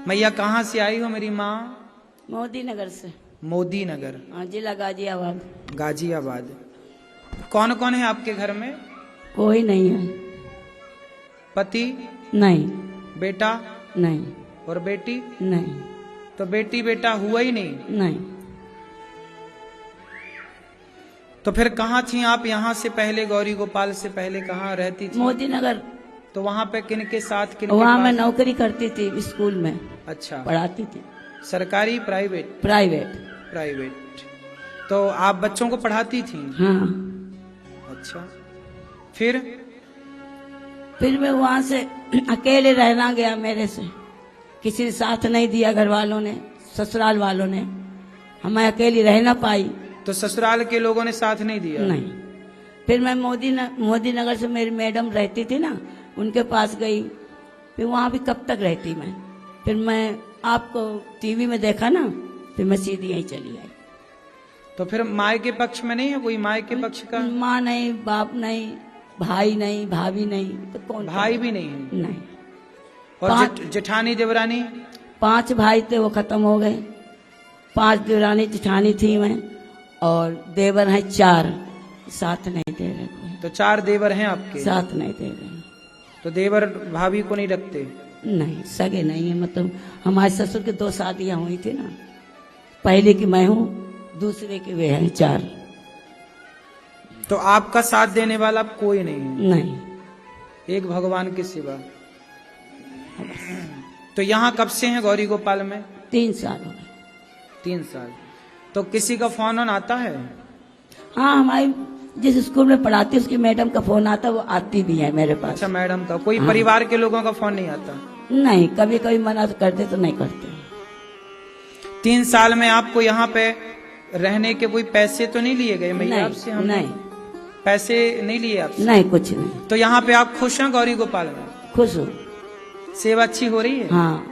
मैया कहाँ से आई हो मेरी माँ? मोदी नगर से। मोदी नगर, हाँ, जिला गाजियाबाद। गाजियाबाद। कौन कौन है आपके घर में? कोई नहीं है। पति? नहीं। बेटा? नहीं। और बेटी? नहीं। तो बेटी बेटा हुआ ही नहीं? नहीं। तो फिर कहाँ थी आप यहाँ से पहले? गौरी गोपाल से पहले कहाँ रहती थी? मोदी नगर। तो वहाँ पे किन के साथ, किन के वहाँ मैं पास? नौकरी करती थी, स्कूल में अच्छा, पढ़ाती थी। सरकारी प्राइवेट? प्राइवेट। प्राइवेट। तो आप बच्चों को पढ़ाती थी? हाँ। अच्छा, फिर मैं वहाँ से अकेले रहना गया, मेरे से किसी ने साथ नहीं दिया, घर वालों ने, ससुराल वालों ने। मैं अकेली रह ना पाई। तो ससुराल के लोगों ने साथ नहीं दिया? नहीं। फिर मैं मोदी नगर से मेरी मैडम रहती थी ना, उनके पास गई। फिर वहाँ भी कब तक रहती मैं। फिर मैं आपको टीवी में देखा ना, फिर मैं सीधी यहीं चली आई। तो फिर माँ के पक्ष में नहीं है कोई? माँ के पक्ष का माँ नहीं, बाप नहीं, भाई नहीं, भाभी नहीं, तो कौन? भाई भी नहीं है? नहीं। और जेठानी देवरानी? 5 भाई थे, वो खत्म हो गए। 5 देवरानी जेठानी थी मैं, और देवर हैं 4, साथ नहीं दे रहे कोई। तो 4 देवर हैं आपके? साथ नहीं दे रहे। तो देवर भाभी को नहीं रखते? नहीं, सगे नहीं है। मतलब हमारे ससुर की 2 शादियां हुई थी ना, पहले की मैं हूँ, दूसरे की वे हैं 4। तो आपका साथ देने वाला कोई नहीं है? नहीं। एक भगवान के सिवा। तो यहाँ कब से हैं गौरी गोपाल में? 3 साल हो गए। 3 साल। तो किसी का फोन ऑन आता है? हाँ, हमारी जिस स्कूल में पढ़ाती उसकी मैडम का फोन आता, वो आती भी है मेरे पास। अच्छा, मैडम का? कोई हाँ। परिवार के लोगों का फोन नहीं आता? नहीं, कभी कभी मना तो करते, तो नहीं करते। 3 साल में आपको यहाँ पे रहने के कोई पैसे तो नहीं लिए गए मैया आपसे? हम नहीं। पैसे नहीं लिए आपसे? नहीं, कुछ नहीं। तो यहाँ पे आप खुश हैं गौरी गोपाल में? खुश हूँ। सेवा अच्छी हो रही है? हाँ,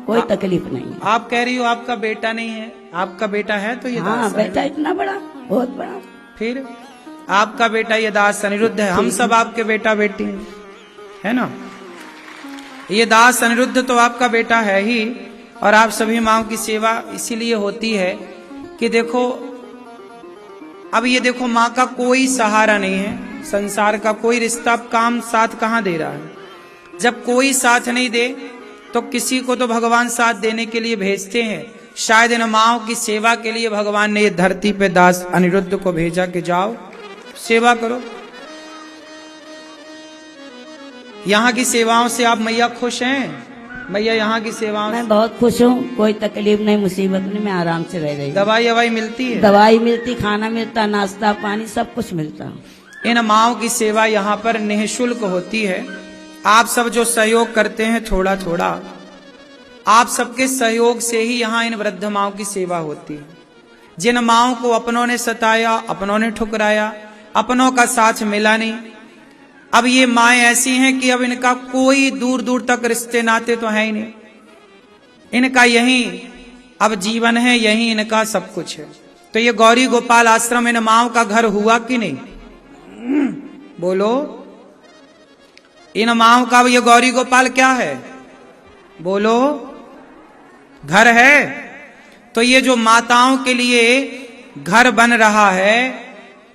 कोई तकलीफ नहीं है। आप कह रही हो आपका बेटा नहीं है, आपका बेटा है तो ये हाँ, दास बेटा अनिरुद्ध। इतना बड़ा, बहुत बड़ा। फिर आपका बेटा ये दास अनिरुद्ध है, हम सब आपके बेटा बेटी हैं, है ना? ये दास अनिरुद्ध तो आपका बेटा है ही। और आप सभी माओ की सेवा इसीलिए होती है कि देखो, अब ये देखो, माँ का कोई सहारा नहीं है, संसार का कोई रिश्ता काम साथ कहाँ दे रहा है? जब कोई साथ नहीं दे तो किसी को तो भगवान साथ देने के लिए भेजते हैं। शायद इन माओ की सेवा के लिए भगवान ने ये धरती पे दास अनिरुद्ध को भेजा कि जाओ सेवा करो। यहाँ की सेवाओं से आप मैया खुश हैं? मैया यहाँ की सेवाओं मैं बहुत खुश हूँ, कोई तकलीफ नहीं, मुसीबत नहीं, मैं आराम से रह रही हूँ। दवाई ववाई मिलती है? दवाई मिलती, खाना मिलता, नाश्ता पानी सब कुछ मिलता। इन माओ की सेवा यहाँ पर निःशुल्क होती है। आप सब जो सहयोग करते हैं थोड़ा थोड़ा, आप सबके सहयोग से ही यहाँ इन वृद्ध माओ की सेवा होती है। जिन माओ को अपनों ने सताया, अपनों ने ठुकराया, अपनों का साथ मिला नहीं, अब ये माएँ ऐसी हैं कि अब इनका कोई दूर दूर तक रिश्ते नाते तो है ही नहीं। इनका यही अब जीवन है, यही इनका सब कुछ है। तो ये गौरी गोपाल आश्रम इन माओ का घर हुआ कि नहीं? बोलो, इन माओ का ये गौरी गोपाल क्या है? बोलो, घर है। तो ये जो माताओं के लिए घर बन रहा है,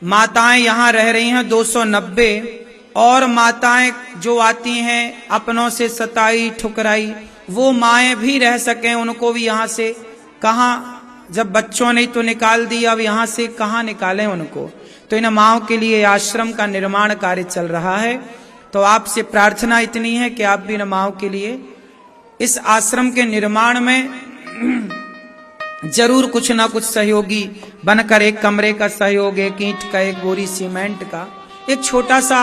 माताएं यहां रह रही हैं 290, और माताएं जो आती हैं अपनों से सताई ठुकराई, वो माएं भी रह सकें, उनको भी यहां से कहां, जब बच्चों ने तो निकाल दिया, अब यहां से कहां निकालें उनको? तो इन माओं के लिए आश्रम का निर्माण कार्य चल रहा है। तो आपसे प्रार्थना इतनी है कि आप भी इन माओं के लिए इस आश्रम के निर्माण में जरूर कुछ ना कुछ सहयोगी बनकर, एक कमरे का सहयोग, एक ईंट का, एक बोरी सीमेंट का, एक छोटा सा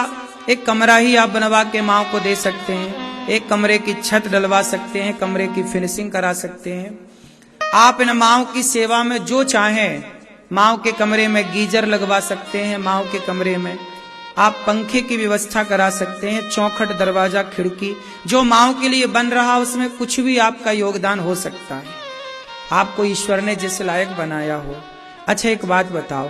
एक कमरा ही आप बनवा के माओ को दे सकते हैं। एक कमरे की छत डलवा सकते हैं, कमरे की फिनिशिंग करा सकते हैं। आप इन माओ की सेवा में जो चाहें, माओ के कमरे में गीजर लगवा सकते हैं, माओ के कमरे में आप पंखे की व्यवस्था करा सकते हैं, चौखट, दरवाजा, खिड़की, जो माओ के लिए बन रहा उसमें कुछ भी आपका योगदान हो सकता है, आपको ईश्वर ने जिस लायक बनाया हो। अच्छा, एक बात बताओ,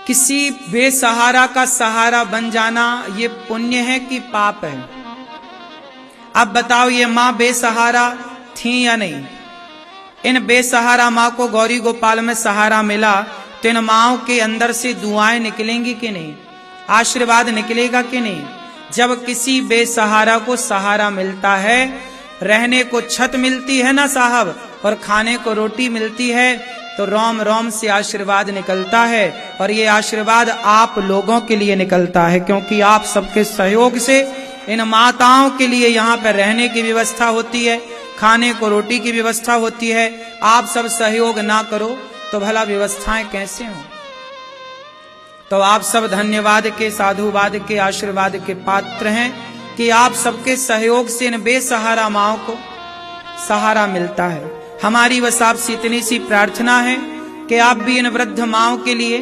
किसी बेसहारा का सहारा बन जाना ये पुण्य है कि पाप है? अब बताओ ये माँ बेसहारा थी या नहीं? इन बेसहारा माँ को गौरी गोपाल में सहारा मिला, तो इन माँओं के अंदर से दुआएं निकलेंगी कि नहीं, आशीर्वाद निकलेगा कि नहीं? जब किसी बेसहारा को सहारा मिलता है, रहने को छत मिलती है ना साहब, और खाने को रोटी मिलती है, तो रोम रोम से आशीर्वाद निकलता है। और ये आशीर्वाद आप लोगों के लिए निकलता है, क्योंकि आप सबके सहयोग से इन माताओं के लिए यहाँ पर रहने की व्यवस्था होती है, खाने को रोटी की व्यवस्था होती है। आप सब सहयोग ना करो तो भला व्यवस्थाएं कैसे हों? तो आप सब धन्यवाद के, साधुवाद के, आशीर्वाद के पात्र हैं कि आप सबके सहयोग से इन बेसहारा माओं को सहारा मिलता है। हमारी बस आपसे इतनी सी प्रार्थना है कि आप भी इन वृद्ध माओं के लिए,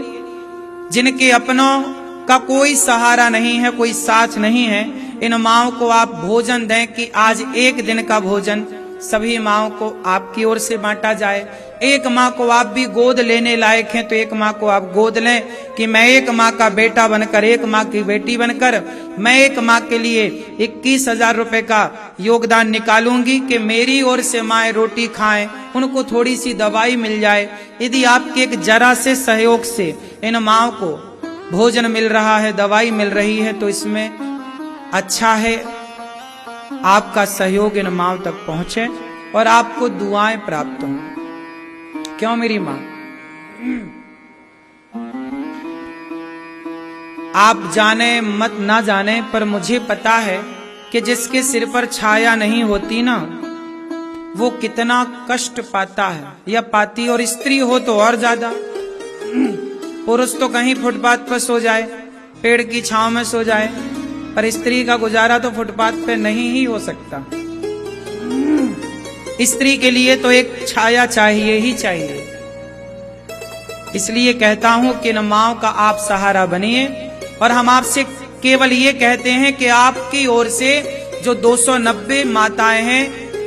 जिनके अपनों का कोई सहारा नहीं है, कोई साथ नहीं है, इन माओं को आप भोजन दें कि आज एक दिन का भोजन सभी माओं को आपकी ओर से बांटा जाए। एक माँ को आप भी गोद लेने लायक हैं तो एक माँ को आप गोद लें कि मैं एक माँ का बेटा बनकर, एक माँ की बेटी बनकर, मैं एक माँ के लिए 21,000 रुपए का योगदान निकालूंगी कि मेरी ओर से माएं रोटी खाएं, उनको थोड़ी सी दवाई मिल जाए। यदि आपके एक जरा से सहयोग से इन माँओं को भोजन मिल रहा है, दवाई मिल रही है, तो इसमें अच्छा है आपका सहयोग इन माँओं तक पहुंचे और आपको दुआएं प्राप्त हों। क्यों मेरी माँ? आप जाने मत ना जाने, पर मुझे पता है कि जिसके सिर पर छाया नहीं होती ना, वो कितना कष्ट पाता है या पाती। और स्त्री हो तो और ज्यादा। पुरुष तो कहीं फुटपाथ पर सो जाए, पेड़ की छांव में सो जाए, पर स्त्री का गुजारा तो फुटपाथ पे नहीं ही हो सकता। स्त्री के लिए तो एक छाया चाहिए ही चाहिए। इसलिए कहता हूं कि इन माँओं का आप सहारा बनिए। और हम आपसे केवल ये कहते हैं कि आपकी ओर से जो 290 माताएं हैं,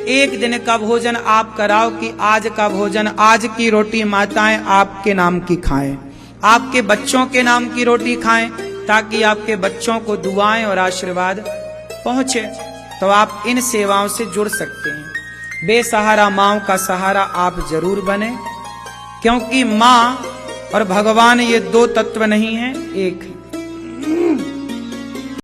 एक दिन का भोजन आप कराओ कि आज का भोजन, आज की रोटी माताएं आपके नाम की खाएं, आपके बच्चों के नाम की रोटी खाएं, ताकि आपके बच्चों को दुआएं और आशीर्वाद पहुंचे। तो आप इन सेवाओं से जुड़ सकते हैं। बेसहारा माँओं का सहारा आप जरूर बने, क्योंकि माँ और भगवान ये दो तत्व नहीं है, एक है।